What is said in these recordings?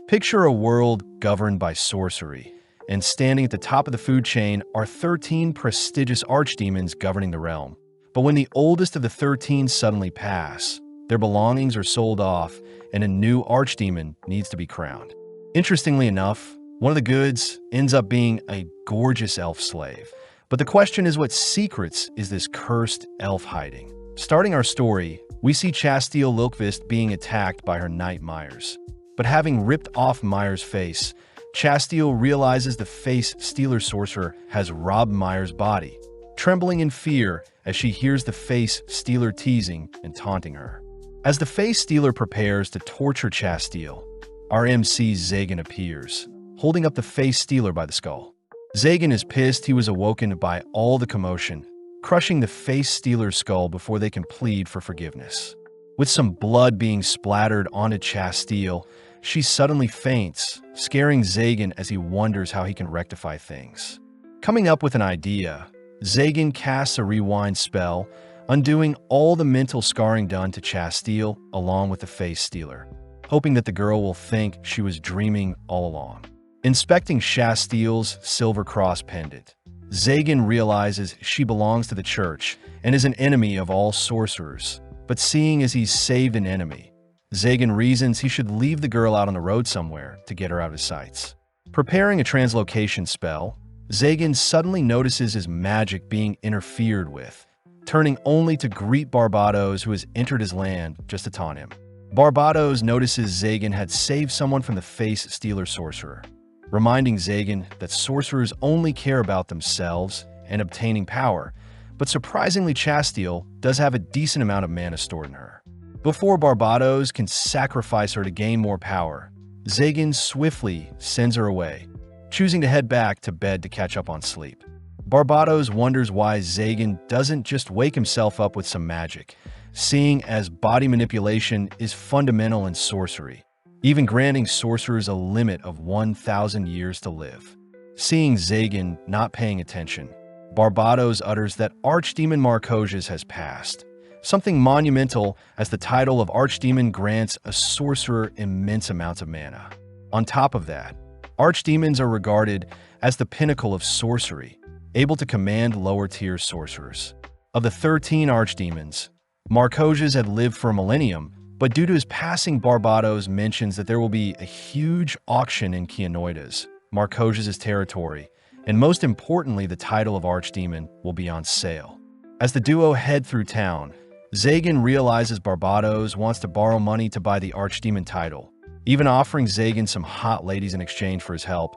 Picture a world governed by sorcery, and standing at the top of the food chain are 13 prestigious archdemons governing the realm. But when the oldest of the 13 suddenly pass, their belongings are sold off, and a new archdemon needs to be crowned. Interestingly enough, one of the goods ends up being a gorgeous elf slave. But the question is, what secrets is this cursed elf hiding? Starting our story, we see Chasteel Lilkvist being attacked by her knight Myers. But having ripped off Myers' face, Chasteel realizes the face stealer sorcerer has robbed Myers' body, trembling in fear as she hears the face stealer teasing and taunting her. As the face stealer prepares to torture Chasteel, our MC Zagan appears, holding up the face stealer by the skull. Zagan is pissed he was awoken by all the commotion, crushing the face stealer's skull before they can plead for forgiveness. With some blood being splattered onto Chasteel, she suddenly faints, scaring Zagan as he wonders how he can rectify things. Coming up with an idea, Zagan casts a rewind spell, undoing all the mental scarring done to Chasteel along with the face stealer, hoping that the girl will think she was dreaming all along. Inspecting Chasteel's silver cross pendant, Zagan realizes she belongs to the church and is an enemy of all sorcerers, but seeing as he's saved an enemy, Zagan reasons he should leave the girl out on the road somewhere to get her out of his sights. Preparing a translocation spell, Zagan suddenly notices his magic being interfered with, turning only to greet Barbados, who has entered his land just to taunt him. Barbados notices Zagan had saved someone from the face stealer sorcerer, reminding Zagan that sorcerers only care about themselves and obtaining power, but surprisingly Chasteel does have a decent amount of mana stored in her. Before Barbados can sacrifice her to gain more power, Zagan swiftly sends her away, choosing to head back to bed to catch up on sleep. Barbados wonders why Zagan doesn't just wake himself up with some magic, seeing as body manipulation is fundamental in sorcery, even granting sorcerers a limit of 1,000 years to live. Seeing Zagan not paying attention, Barbados utters that Archdemon Marcosius has passed, something monumental as the title of Archdemon grants a sorcerer immense amounts of mana. On top of that, Archdemons are regarded as the pinnacle of sorcery, able to command lower-tier sorcerers. Of the 13 Archdemons, Marcosius had lived for a millennium, but due to his passing, Barbados mentions that there will be a huge auction in Keanoides, Marcosius' territory, and most importantly, the title of Archdemon will be on sale. As the duo head through town, Zagan realizes Barbados wants to borrow money to buy the Archdemon title, even offering Zagan some hot ladies in exchange for his help,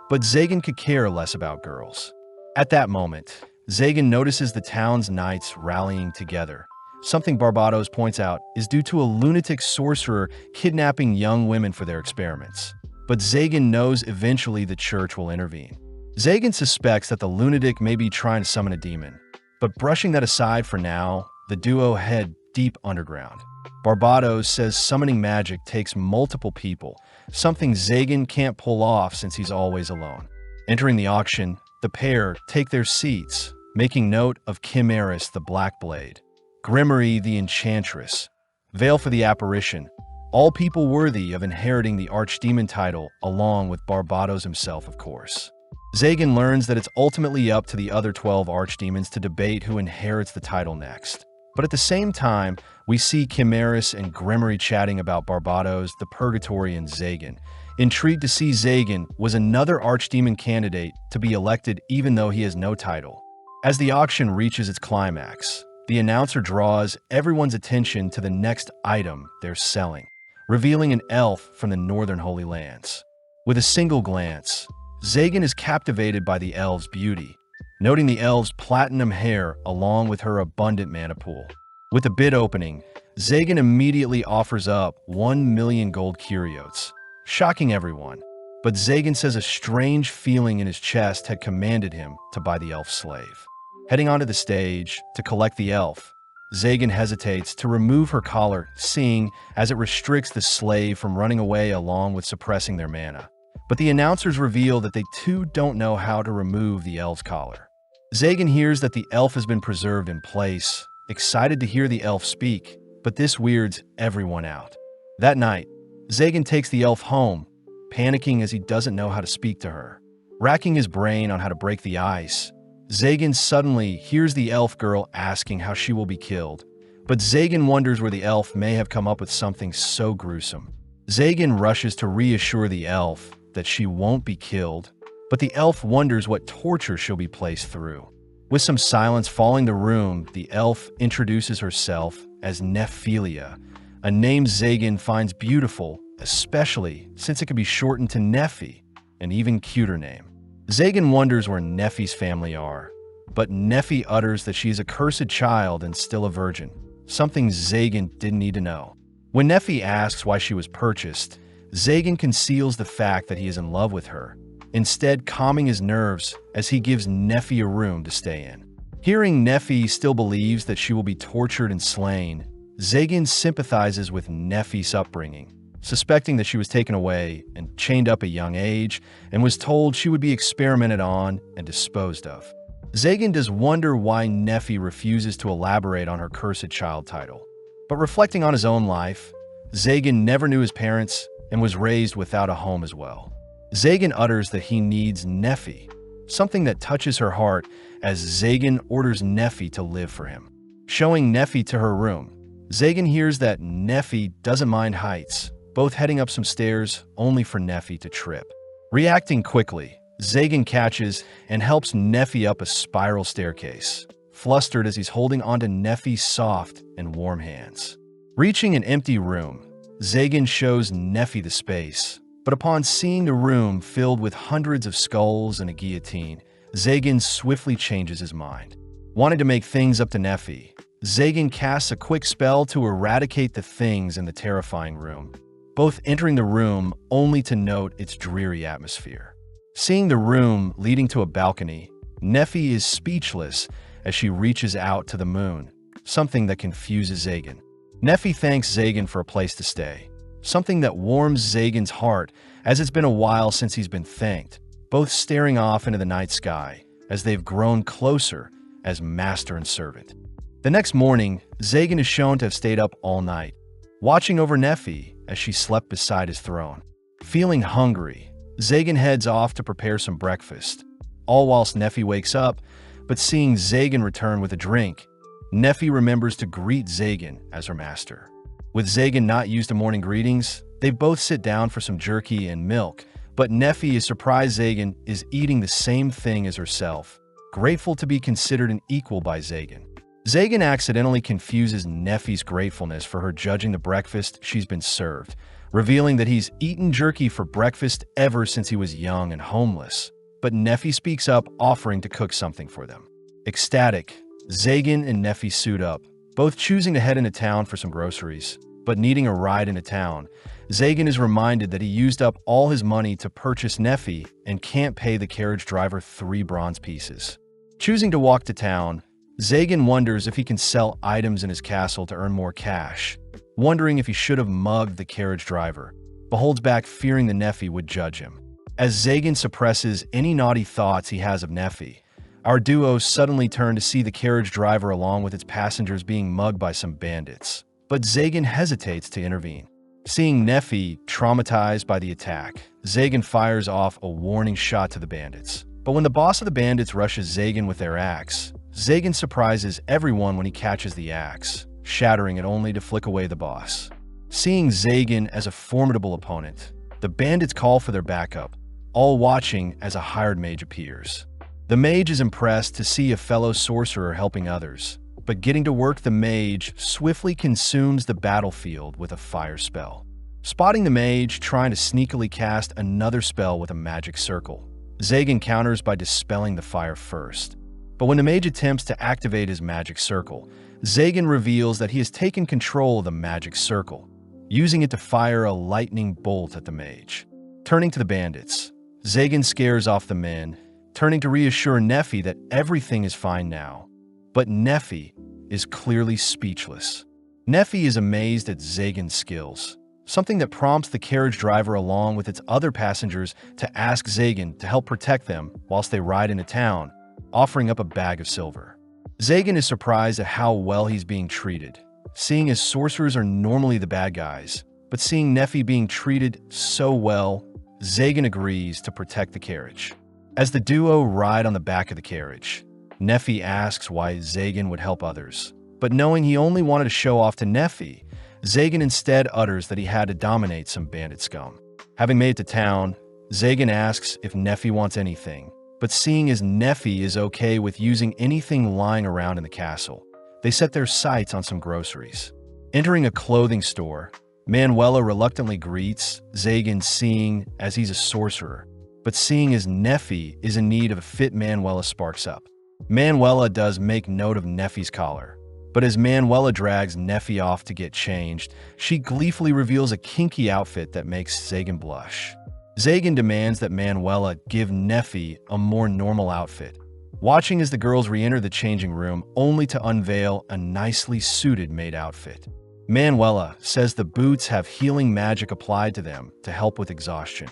but Zagan could care less about girls. At that moment, Zagan notices the town's knights rallying together. Something Barbados points out is due to a lunatic sorcerer kidnapping young women for their experiments. But Zagan knows eventually the church will intervene. Zagan suspects that the lunatic may be trying to summon a demon, but brushing that aside for now, the duo head deep underground. Barbados says summoning magic takes multiple people, something Zagan can't pull off since he's always alone. Entering the auction, the pair take their seats, making note of Chimeris the Black Blade, Grimory the Enchantress, Veil for the Apparition, all people worthy of inheriting the Archdemon title along with Barbados himself, of course. Zagan learns that it's ultimately up to the other 12 Archdemons to debate who inherits the title next. But at the same time, we see Chimeris and Grimory chatting about Barbados, the Purgatory, and Zagan, intrigued to see Zagan was another Archdemon candidate to be elected even though he has no title. As the auction reaches its climax, the announcer draws everyone's attention to the next item they're selling, revealing an elf from the Northern Holy Lands. With a single glance, Zagan is captivated by the elf's beauty, noting the elf's platinum hair along with her abundant mana pool. With the bid opening, Zagan immediately offers up 1 million gold curiotes, shocking everyone. But Zagan says a strange feeling in his chest had commanded him to buy the elf slave. Heading onto the stage to collect the elf, Zagan hesitates to remove her collar, seeing as it restricts the slave from running away along with suppressing their mana. But the announcers reveal that they too don't know how to remove the elf's collar. Zagan hears that the elf has been preserved in place, excited to hear the elf speak, but this weirds everyone out. That night, Zagan takes the elf home, panicking as he doesn't know how to speak to her. Racking his brain on how to break the ice, Zagan suddenly hears the elf girl asking how she will be killed. But Zagan wonders where the elf may have come up with something so gruesome. Zagan rushes to reassure the elf that she won't be killed, but the elf wonders what torture she'll be placed through. With some silence following the room, the elf introduces herself as Nephilia, a name Zagan finds beautiful, especially since it can be shortened to Nephi, an even cuter name. Zagan wonders where Nephi's family are, but Nephi utters that she is a cursed child and still a virgin, something Zagan didn't need to know. When Nephi asks why she was purchased, Zagan conceals the fact that he is in love with her, instead calming his nerves as he gives Nephi a room to stay in. Hearing Nephi still believes that she will be tortured and slain, Zagan sympathizes with Nephi's upbringing, suspecting that she was taken away and chained up at a young age and was told she would be experimented on and disposed of. Zagan does wonder why Nephi refuses to elaborate on her cursed child title. But reflecting on his own life, Zagan never knew his parents and was raised without a home as well. Zagan utters that he needs Nephi, something that touches her heart as Zagan orders Nephi to live for him. Showing Nephi to her room, Zagan hears that Nephi doesn't mind heights, both heading up some stairs only for Nephi to trip. Reacting quickly, Zagan catches and helps Nephi up a spiral staircase, flustered as he's holding onto Nephi's soft and warm hands. Reaching an empty room, Zagan shows Nephi the space, but upon seeing the room filled with hundreds of skulls and a guillotine, Zagan swiftly changes his mind. Wanting to make things up to Nephi, Zagan casts a quick spell to eradicate the things in the terrifying room, both entering the room only to note its dreary atmosphere. Seeing the room leading to a balcony, Nephi is speechless as she reaches out to the moon, something that confuses Zagan. Nephi thanks Zagan for a place to stay, something that warms Zagan's heart as it's been a while since he's been thanked, both staring off into the night sky as they've grown closer as master and servant. The next morning, Zagan is shown to have stayed up all night, watching over Nephi as she slept beside his throne. Feeling hungry, Zagan heads off to prepare some breakfast, all whilst Nephi wakes up, but seeing Zagan return with a drink, Nephi remembers to greet Zagan as her master. With Zagan not used to morning greetings, they both sit down for some jerky and milk, but Nephi is surprised Zagan is eating the same thing as herself, grateful to be considered an equal by Zagan. Zagan accidentally confuses Nephi's gratefulness for her judging the breakfast she's been served, revealing that he's eaten jerky for breakfast ever since he was young and homeless. But Nephi speaks up, offering to cook something for them. Ecstatic, Zagan and Nephi suit up, both choosing to head into town for some groceries. But needing a ride into town, Zagan is reminded that he used up all his money to purchase Nephi and can't pay the carriage driver 3 bronze pieces. Choosing to walk to town, Zagan wonders if he can sell items in his castle to earn more cash, wondering if he should have mugged the carriage driver, but holds back fearing the Nephi would judge him. As Zagan suppresses any naughty thoughts he has of Nephi, our duo suddenly turn to see the carriage driver along with its passengers being mugged by some bandits, but Zagan hesitates to intervene. Seeing Nephi traumatized by the attack, Zagan fires off a warning shot to the bandits. But when the boss of the bandits rushes Zagan with their axe, Zagan surprises everyone when he catches the axe, shattering it only to flick away the boss. Seeing Zagan as a formidable opponent, the bandits call for their backup, all watching as a hired mage appears. The mage is impressed to see a fellow sorcerer helping others, but getting to work, the mage swiftly consumes the battlefield with a fire spell. Spotting the mage trying to sneakily cast another spell with a magic circle, Zagan counters by dispelling the fire first. But when the mage attempts to activate his magic circle, Zagan reveals that he has taken control of the magic circle, using it to fire a lightning bolt at the mage. Turning to the bandits, Zagan scares off the men, turning to reassure Nephi that everything is fine now. But Nephi is clearly speechless. Nephi is amazed at Zagan's skills, something that prompts the carriage driver along with its other passengers to ask Zagan to help protect them whilst they ride into town, offering up a bag of silver. Zagan is surprised at how well he's being treated, seeing as sorcerers are normally the bad guys, but seeing Nephi being treated so well, Zagan agrees to protect the carriage. As the duo ride on the back of the carriage, Nephi asks why Zagan would help others. But knowing he only wanted to show off to Nephi, Zagan instead utters that he had to dominate some bandit scum. Having made it to town, Zagan asks if Nephi wants anything, but seeing as Nephi is okay with using anything lying around in the castle, they set their sights on some groceries. Entering a clothing store, Manuela reluctantly greets Zagan, seeing as he's a sorcerer, but seeing as Nephi is in need of a fit, Manuela sparks up. Manuela does make note of Nephi's collar, but as Manuela drags Nephi off to get changed, she gleefully reveals a kinky outfit that makes Zagan blush. Zagan demands that Manuela give Nephi a more normal outfit, watching as the girls re-enter the changing room only to unveil a nicely suited maid outfit. Manuela says the boots have healing magic applied to them to help with exhaustion,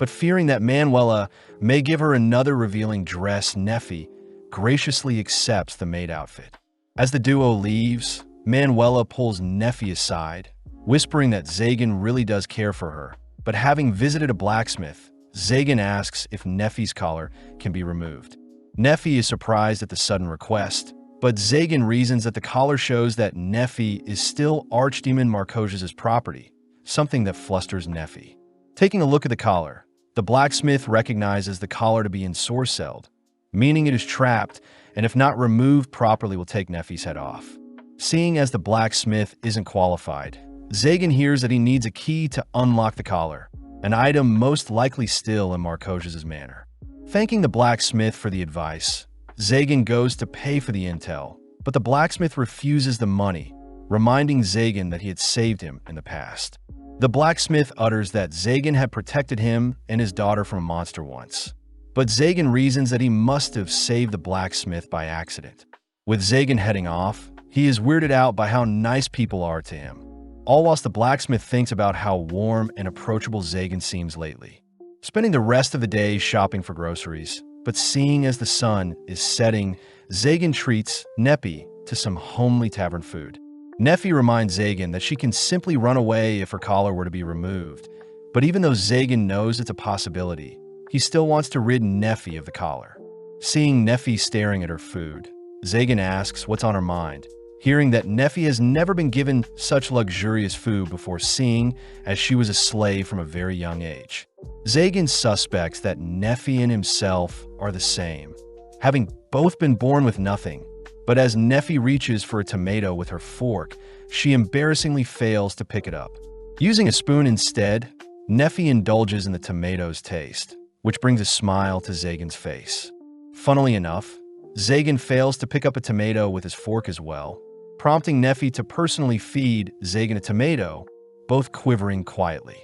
but fearing that Manuela may give her another revealing dress, Nephi graciously accepts the maid outfit. As the duo leaves, Manuela pulls Nephi aside, whispering that Zagan really does care for her, but having visited a blacksmith, Zagan asks if Nephi's collar can be removed. Nephi is surprised at the sudden request, but Zagan reasons that the collar shows that Nephi is still Archdemon Marcosius's property, something that flusters Nephi. Taking a look at the collar, the blacksmith recognizes the collar to be ensorcelled, meaning it is trapped, and if not removed properly will take Nephi's head off. Seeing as the blacksmith isn't qualified, Zagan hears that he needs a key to unlock the collar, an item most likely still in Marcosius's manor. Thanking the blacksmith for the advice, Zagan goes to pay for the intel, but the blacksmith refuses the money, reminding Zagan that he had saved him in the past. The blacksmith utters that Zagan had protected him and his daughter from a monster once, but Zagan reasons that he must have saved the blacksmith by accident. With Zagan heading off, he is weirded out by how nice people are to him, all whilst the blacksmith thinks about how warm and approachable Zagan seems lately. Spending the rest of the day shopping for groceries, but seeing as the sun is setting, Zagan treats Nephi to some homely tavern food. Nephi reminds Zagan that she can simply run away if her collar were to be removed, but even though Zagan knows it's a possibility, he still wants to rid Nephi of the collar. Seeing Nephi staring at her food, Zagan asks what's on her mind, hearing that Nephi has never been given such luxurious food before, seeing as she was a slave from a very young age. Zagan suspects that Nephi and himself are the same, having both been born with nothing, but as Nephi reaches for a tomato with her fork, she embarrassingly fails to pick it up. Using a spoon instead, Nephi indulges in the tomato's taste, which brings a smile to Zagan's face. Funnily enough, Zagan fails to pick up a tomato with his fork as well, prompting Nephi to personally feed Zagan a tomato, both quivering quietly.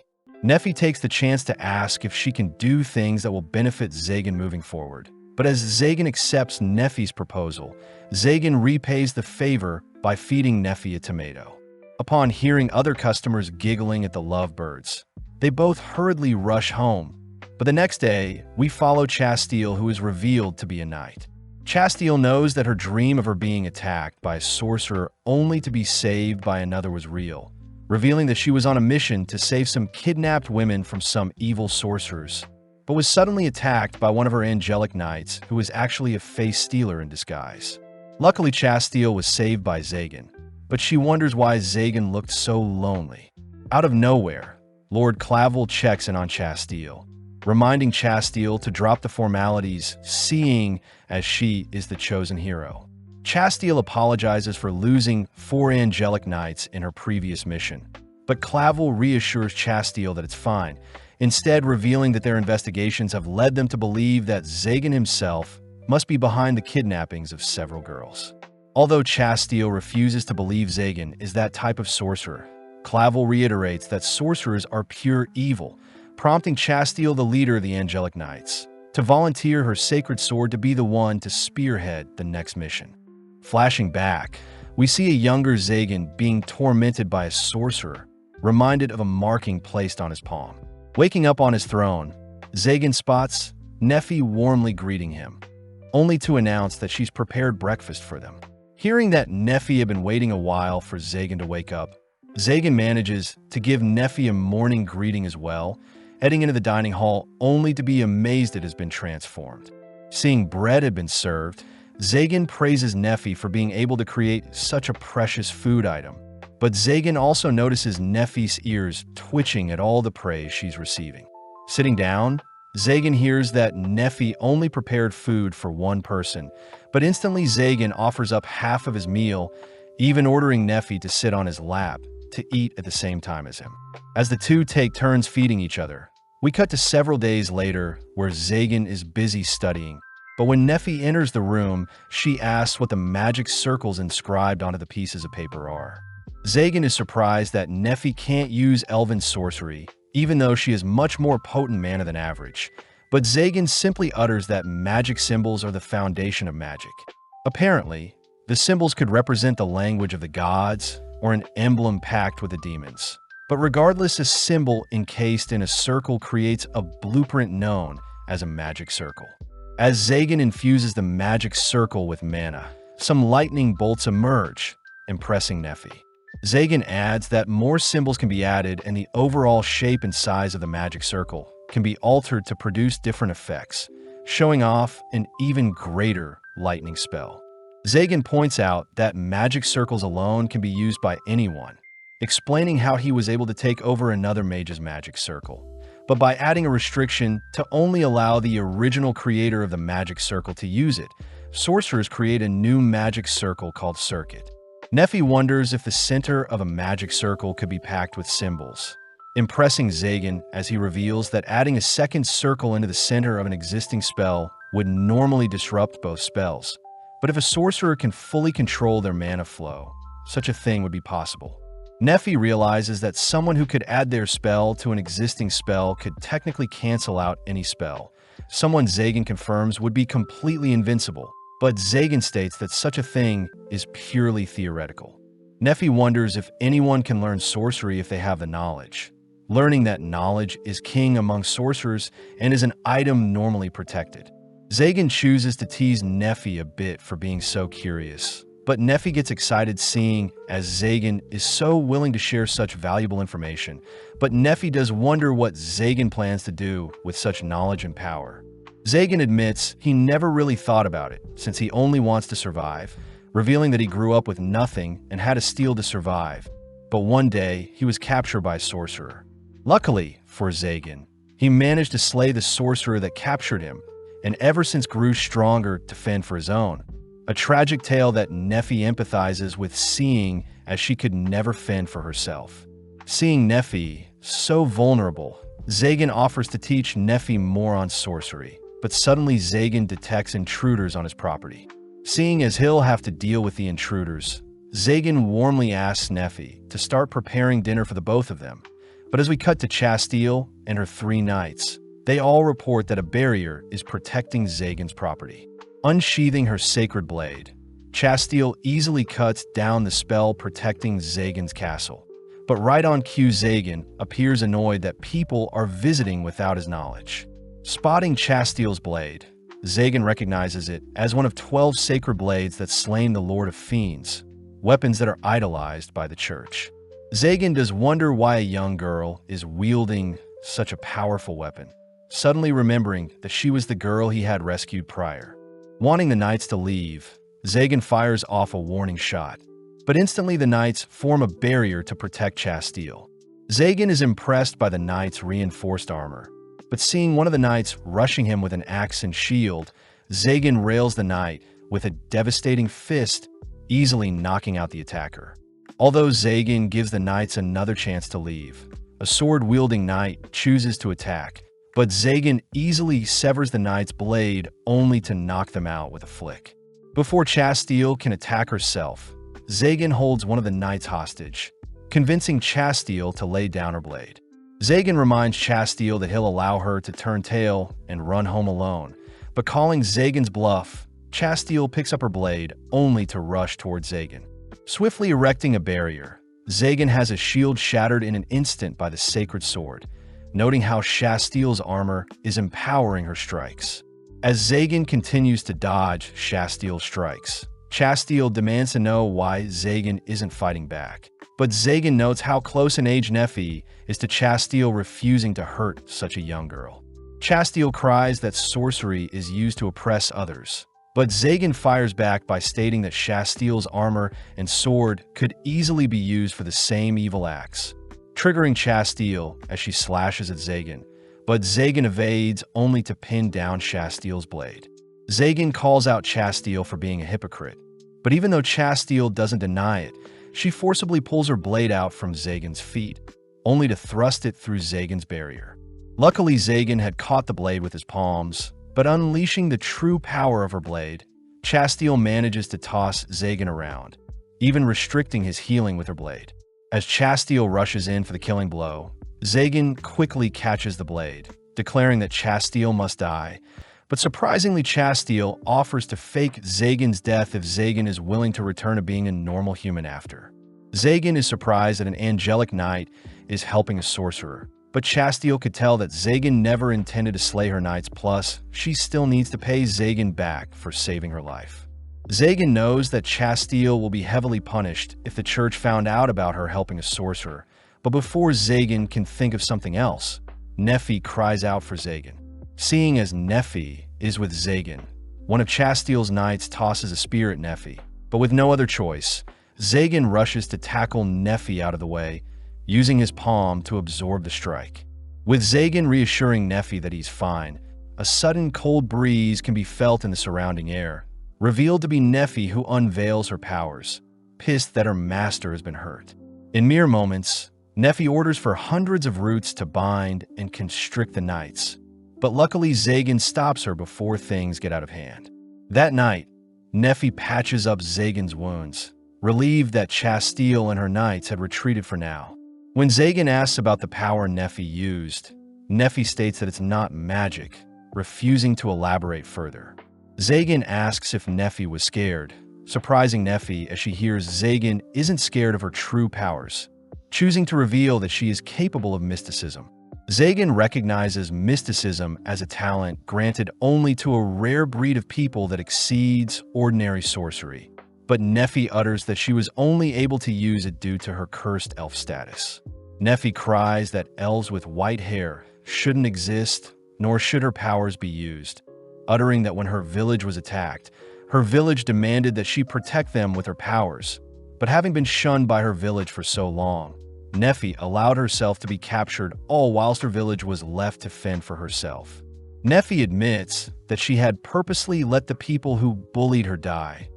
Nephi takes the chance to ask if she can do things that will benefit Zagan moving forward. But as Zagan accepts Nephi's proposal, Zagan repays the favor by feeding Nephi a tomato. Upon hearing other customers giggling at the lovebirds, they both hurriedly rush home. But the next day, we follow Chastile, who is revealed to be a knight. Chastile knows that her dream of her being attacked by a sorcerer only to be saved by another was real, revealing that she was on a mission to save some kidnapped women from some evil sorcerers, but was suddenly attacked by one of her angelic knights who was actually a face stealer in disguise. Luckily, Chastile was saved by Zagan, but she wonders why Zagan looked so lonely. Out of nowhere, Lord Clavel checks in on Chastile, reminding Chastile to drop the formalities, seeing as she is the chosen hero. Chastile apologizes for losing 4 angelic knights in her previous mission, but Clavel reassures Chastile that it's fine, instead revealing that their investigations have led them to believe that Zagan himself must be behind the kidnappings of several girls. Although Chastile refuses to believe Zagan is that type of sorcerer, Clavel reiterates that sorcerers are pure evil, prompting Chastile, the leader of the Angelic Knights, to volunteer her sacred sword to be the one to spearhead the next mission. Flashing back, we see a younger Zagan being tormented by a sorcerer, reminded of a marking placed on his palm. Waking up on his throne, Zagan spots Nephi warmly greeting him, only to announce that she's prepared breakfast for them. Hearing that Nephi had been waiting a while for Zagan to wake up, Zagan manages to give Nephi a morning greeting as well, heading into the dining hall only to be amazed it has been transformed. Seeing bread had been served, Zagan praises Nephi for being able to create such a precious food item. But Zagan also notices Nephi's ears twitching at all the praise she's receiving. Sitting down, Zagan hears that Nephi only prepared food for one person, but instantly Zagan offers up half of his meal, even ordering Nephi to sit on his lap to eat at the same time as him. As the two take turns feeding each other, we cut to several days later where Zagan is busy studying. But when Nephi enters the room, she asks what the magic circles inscribed onto the pieces of paper are. Zagan is surprised that Nephi can't use elven sorcery, even though she is much more potent mana than average. But Zagan simply utters that magic symbols are the foundation of magic. Apparently, the symbols could represent the language of the gods or an emblem pact with the demons. But regardless, a symbol encased in a circle creates a blueprint known as a magic circle. As Zagan infuses the magic circle with mana, some lightning bolts emerge, impressing Nephi. Zagan adds that more symbols can be added and the overall shape and size of the magic circle can be altered to produce different effects, showing off an even greater lightning spell. Zagan points out that magic circles alone can be used by anyone, explaining how he was able to take over another mage's magic circle. But by adding a restriction to only allow the original creator of the magic circle to use it, sorcerers create a new magic circle called Circuit. Nephi wonders if the center of a magic circle could be packed with symbols, impressing Zagan as he reveals that adding a second circle into the center of an existing spell would normally disrupt both spells. But if a sorcerer can fully control their mana flow, such a thing would be possible. Nephi realizes that someone who could add their spell to an existing spell could technically cancel out any spell. Someone Zagan confirms would be completely invincible, but Zagan states that such a thing is purely theoretical. Nephi wonders if anyone can learn sorcery if they have the knowledge, learning that knowledge is king among sorcerers and is an item normally protected. Zagan chooses to tease Nephi a bit for being so curious, but Nephi gets excited seeing as Zagan is so willing to share such valuable information. But Nephi does wonder what Zagan plans to do with such knowledge and power. Zagan admits he never really thought about it, since he only wants to survive, revealing that he grew up with nothing and had to steal to survive. But one day, he was captured by a sorcerer. Luckily for Zagan, he managed to slay the sorcerer that captured him, and ever since grew stronger to fend for his own. A tragic tale that Nephi empathizes with, seeing as she could never fend for herself. Seeing Nephi so vulnerable, Zagan offers to teach Nephi more on sorcery, but suddenly Zagan detects intruders on his property. Seeing as he'll have to deal with the intruders, Zagan warmly asks Nephi to start preparing dinner for the both of them. But as we cut to Chastille and her 3 knights, they all report that a barrier is protecting Zagan's property. Unsheathing her sacred blade, Chastille easily cuts down the spell protecting Zagan's castle. But right on cue, Zagan appears annoyed that people are visiting without his knowledge. Spotting Chastille's blade, Zagan recognizes it as one of 12 sacred blades that slain the Lord of Fiends, weapons that are idolized by the church. Zagan does wonder why a young girl is wielding such a powerful weapon, suddenly remembering that she was the girl he had rescued prior. Wanting the knights to leave, Zagan fires off a warning shot, but instantly the knights form a barrier to protect Chastille. Zagan is impressed by the knights' reinforced armor, but seeing one of the knights rushing him with an axe and shield, Zagan rails the knight with a devastating fist, easily knocking out the attacker. Although Zagan gives the knights another chance to leave, a sword-wielding knight chooses to attack, but Zagan easily severs the knight's blade only to knock them out with a flick. Before Chastille can attack herself, Zagan holds one of the knights hostage, convincing Chastille to lay down her blade. Zagan reminds Chastille that he'll allow her to turn tail and run home alone, but calling Zagan's bluff, Chastille picks up her blade only to rush towards Zagan. Swiftly erecting a barrier, Zagan has his shield shattered in an instant by the sacred sword, noting how Chastille's armor is empowering her strikes. As Zagan continues to dodge Chastille's strikes, Chastille demands to know why Zagan isn't fighting back. But Zagan notes how close in age Neffy is to Chasteel, refusing to hurt such a young girl. Chasteel cries that sorcery is used to oppress others, but Zagan fires back by stating that Chasteel's armor and sword could easily be used for the same evil acts, triggering Chasteel as she slashes at Zagan, but Zagan evades only to pin down Chasteel's blade. Zagan calls out Chasteel for being a hypocrite, but even though Chasteel doesn't deny it, she forcibly pulls her blade out from Zagan's feet, only to thrust it through Zagan's barrier. Luckily, Zagan had caught the blade with his palms, but unleashing the true power of her blade, Chasteel manages to toss Zagan around, even restricting his healing with her blade. As Chasteel rushes in for the killing blow, Zagan quickly catches the blade, declaring that Chasteel must die, but surprisingly Chasteel offers to fake Zagan's death if Zagan is willing to return to being a normal human after. Zagan is surprised that an angelic knight is helping a sorcerer, but Chasteel could tell that Zagan never intended to slay her knights, plus she still needs to pay Zagan back for saving her life. Zagan knows that Chasteel will be heavily punished if the church found out about her helping a sorcerer, but before Zagan can think of something else, Neffy cries out for Zagan. Seeing as Neffy is with Zagan, one of Chasteel's knights tosses a spear at Neffy, but with no other choice, Zagan rushes to tackle Neffy out of the way, using his palm to absorb the strike. With Zagan reassuring Neffy that he's fine, a sudden cold breeze can be felt in the surrounding air, revealed to be Neffy, who unveils her powers, pissed that her master has been hurt. In mere moments, Neffy orders for hundreds of roots to bind and constrict the knights, but luckily Zagan stops her before things get out of hand. That night, Neffy patches up Zagan's wounds, relieved that Chasteel and her knights had retreated for now. When Zagan asks about the power Neffy used, Neffy states that it's not magic, refusing to elaborate further. Zagan asks if Neffy was scared, surprising Neffy as she hears Zagan isn't scared of her true powers, choosing to reveal that she is capable of mysticism. Zagan recognizes mysticism as a talent granted only to a rare breed of people that exceeds ordinary sorcery, but Neffy utters that she was only able to use it due to her cursed elf status. Neffy cries that elves with white hair shouldn't exist, nor should her powers be used, uttering that when her village was attacked, her village demanded that she protect them with her powers, but having been shunned by her village for so long, Neffy allowed herself to be captured, all whilst her village was left to fend for herself. Neffy admits that she had purposely let the people who bullied her die,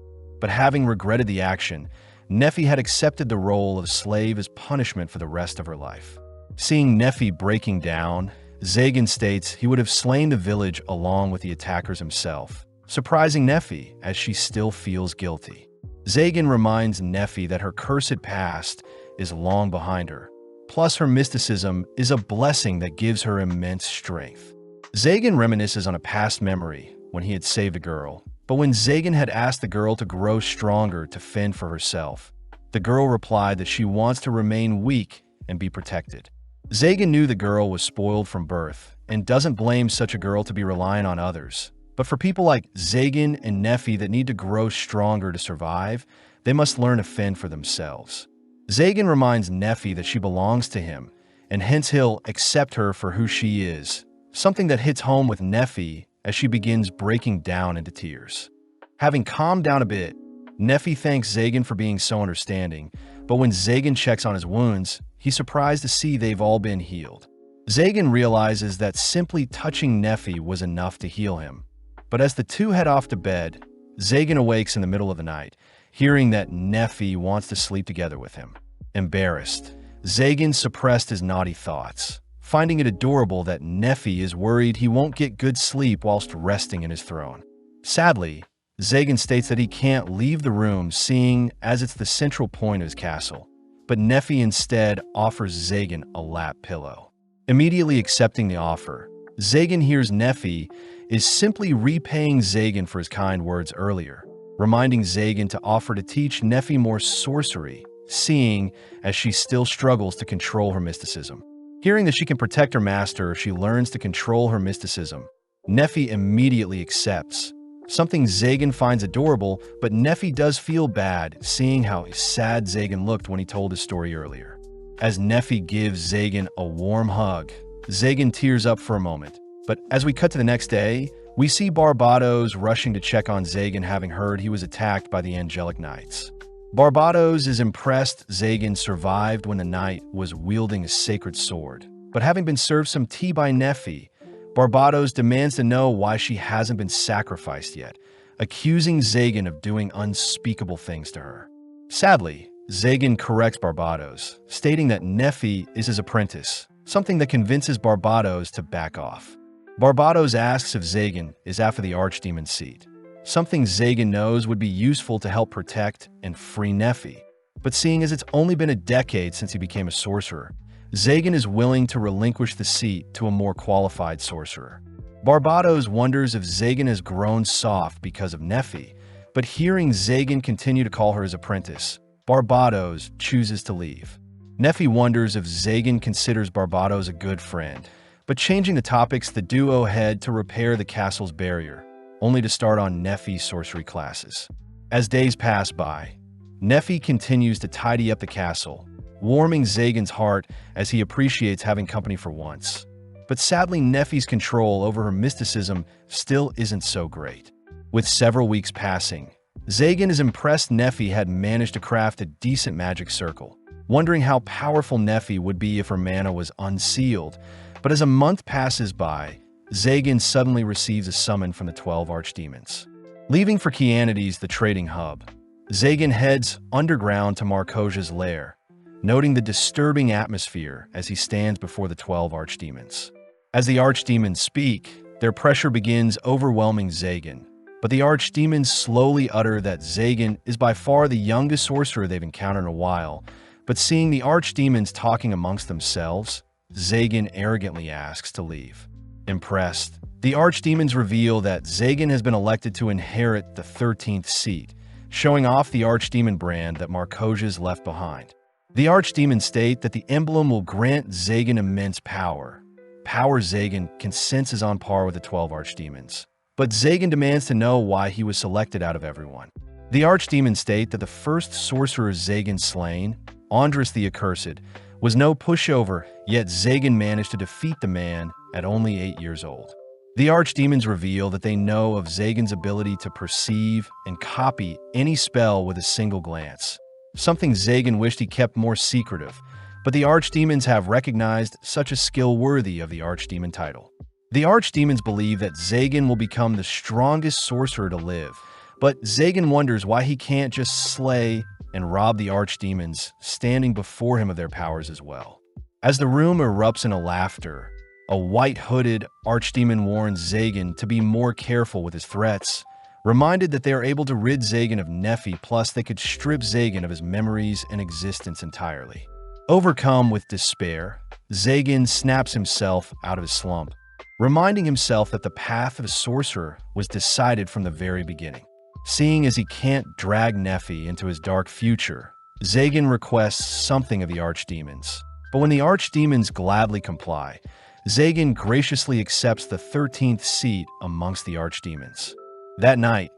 but having regretted the action, Neffy had accepted the role of slave as punishment for the rest of her life. Seeing Neffy breaking down, Zagan states he would have slain the village along with the attackers himself, surprising Neffy as she still feels guilty. Zagan reminds Neffy that her cursed past is long behind her, plus her mysticism is a blessing that gives her immense strength. Zagan reminisces on a past memory when he had saved a girl, but when Zagan had asked the girl to grow stronger to fend for herself, the girl replied that she wants to remain weak and be protected. Zagan knew the girl was spoiled from birth and doesn't blame such a girl to be relying on others, but for people like Zagan and Neffy that need to grow stronger to survive, they must learn to fend for themselves. Zagan reminds Neffy that she belongs to him, and hence he'll accept her for who she is, something that hits home with Neffy as she begins breaking down into tears. Having calmed down a bit, Neffy thanks Zagan for being so understanding, but when Zagan checks on his wounds, he's surprised to see they've all been healed. Zagan realizes that simply touching Neffy was enough to heal him, but as the two head off to bed, Zagan awakes in the middle of the night, hearing that Neffy wants to sleep together with him. Embarrassed, Zagan suppressed his naughty thoughts, finding it adorable that Neffy is worried he won't get good sleep whilst resting in his throne. Sadly, Zagan states that he can't leave the room, seeing as it's the central point of his castle, but Neffy instead offers Zagan a lap pillow. Immediately accepting the offer, Zagan hears Neffy is simply repaying Zagan for his kind words earlier, reminding Zagan to offer to teach Neffy more sorcery, seeing as she still struggles to control her mysticism. Hearing that she can protect her master if she learns to control her mysticism, Neffy immediately accepts, something Zagan finds adorable, but Neffy does feel bad seeing how sad Zagan looked when he told his story earlier. As Neffy gives Zagan a warm hug, Zagan tears up for a moment. But as we cut to the next day, we see Barbados rushing to check on Zagan, having heard he was attacked by the Angelic Knights. Barbados is impressed Zagan survived when the knight was wielding a sacred sword. But having been served some tea by Neffy, Barbados demands to know why she hasn't been sacrificed yet, accusing Zagan of doing unspeakable things to her. Sadly, Zagan corrects Barbados, stating that Neffy is his apprentice, something that convinces Barbados to back off. Barbados asks if Zagan is after the Archdemon's seat, something Zagan knows would be useful to help protect and free Neffy. But seeing as it's only been a decade since he became a sorcerer, Zagan is willing to relinquish the seat to a more qualified sorcerer. Barbados wonders if Zagan has grown soft because of Neffy, but hearing Zagan continue to call her his apprentice, Barbados chooses to leave. Neffy wonders if Zagan considers Barbados a good friend, but changing the topics, the duo head to repair the castle's barrier, only to start on Neffy's sorcery classes. As days pass by, Neffy continues to tidy up the castle, warming Zagan's heart as he appreciates having company for once. But sadly, Neffy's control over her mysticism still isn't so great. With several weeks passing, Zagan is impressed Neffy had managed to craft a decent magic circle, wondering how powerful Neffy would be if her mana was unsealed. But as a month passes by, Zagan suddenly receives a summon from the 12 Archdemons. Leaving for Chianides, the trading hub, Zagan heads underground to Markosia's lair, noting the disturbing atmosphere as he stands before the 12 Archdemons. As the Archdemons speak, their pressure begins overwhelming Zagan, but the Archdemons slowly utter that Zagan is by far the youngest sorcerer they've encountered in a while. But seeing the Archdemons talking amongst themselves, Zagan arrogantly asks to leave. Impressed, the Archdemons reveal that Zagan has been elected to inherit the 13th seat, showing off the Archdemon brand that Markosia's left behind. The Archdemons state that the emblem will grant Zagan immense power. Power Zagan can sense is on par with the 12 Archdemons. But Zagan demands to know why he was selected out of everyone. The Archdemons state that the first sorcerer Zagan slain, Andrus the Accursed, was no pushover, yet Zagan managed to defeat the man at only 8 years old. The Archdemons reveal that they know of Zagan's ability to perceive and copy any spell with a single glance, something Zagan wished he kept more secretive, but the Archdemons have recognized such a skill worthy of the Archdemon title. The Archdemons believe that Zagan will become the strongest sorcerer to live, but Zagan wonders why he can't just slay and rob the Archdemons standing before him of their powers as well. As the room erupts in a laughter, a white-hooded Archdemon warns Zagan to be more careful with his threats, reminded that they are able to rid Zagan of Neffy, plus they could strip Zagan of his memories and existence entirely. Overcome with despair, Zagan snaps himself out of his slump, reminding himself that the path of a sorcerer was decided from the very beginning. Seeing as he can't drag Neffy into his dark future, Zagan requests something of the Archdemons. But when the Archdemons gladly comply, Zagan graciously accepts the 13th seat amongst the Archdemons. That night,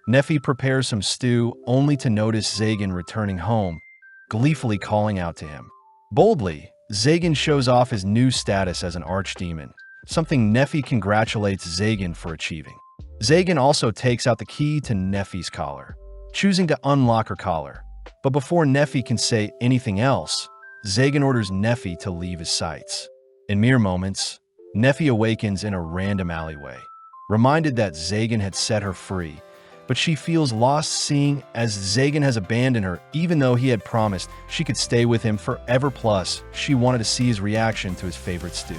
Neffy prepares some stew only to notice Zagan returning home, gleefully calling out to him. Boldly, Zagan shows off his new status as an Archdemon, something Neffy congratulates Zagan for achieving. Zagan also takes out the key to Neffy's collar, choosing to unlock her collar. But before Neffy can say anything else, Zagan orders Neffy to leave his sights. In mere moments, Neffy awakens in a random alleyway, reminded that Zagan had set her free, but she feels lost seeing as Zagan has abandoned her even though he had promised she could stay with him forever, plus she wanted to see his reaction to his favorite stew.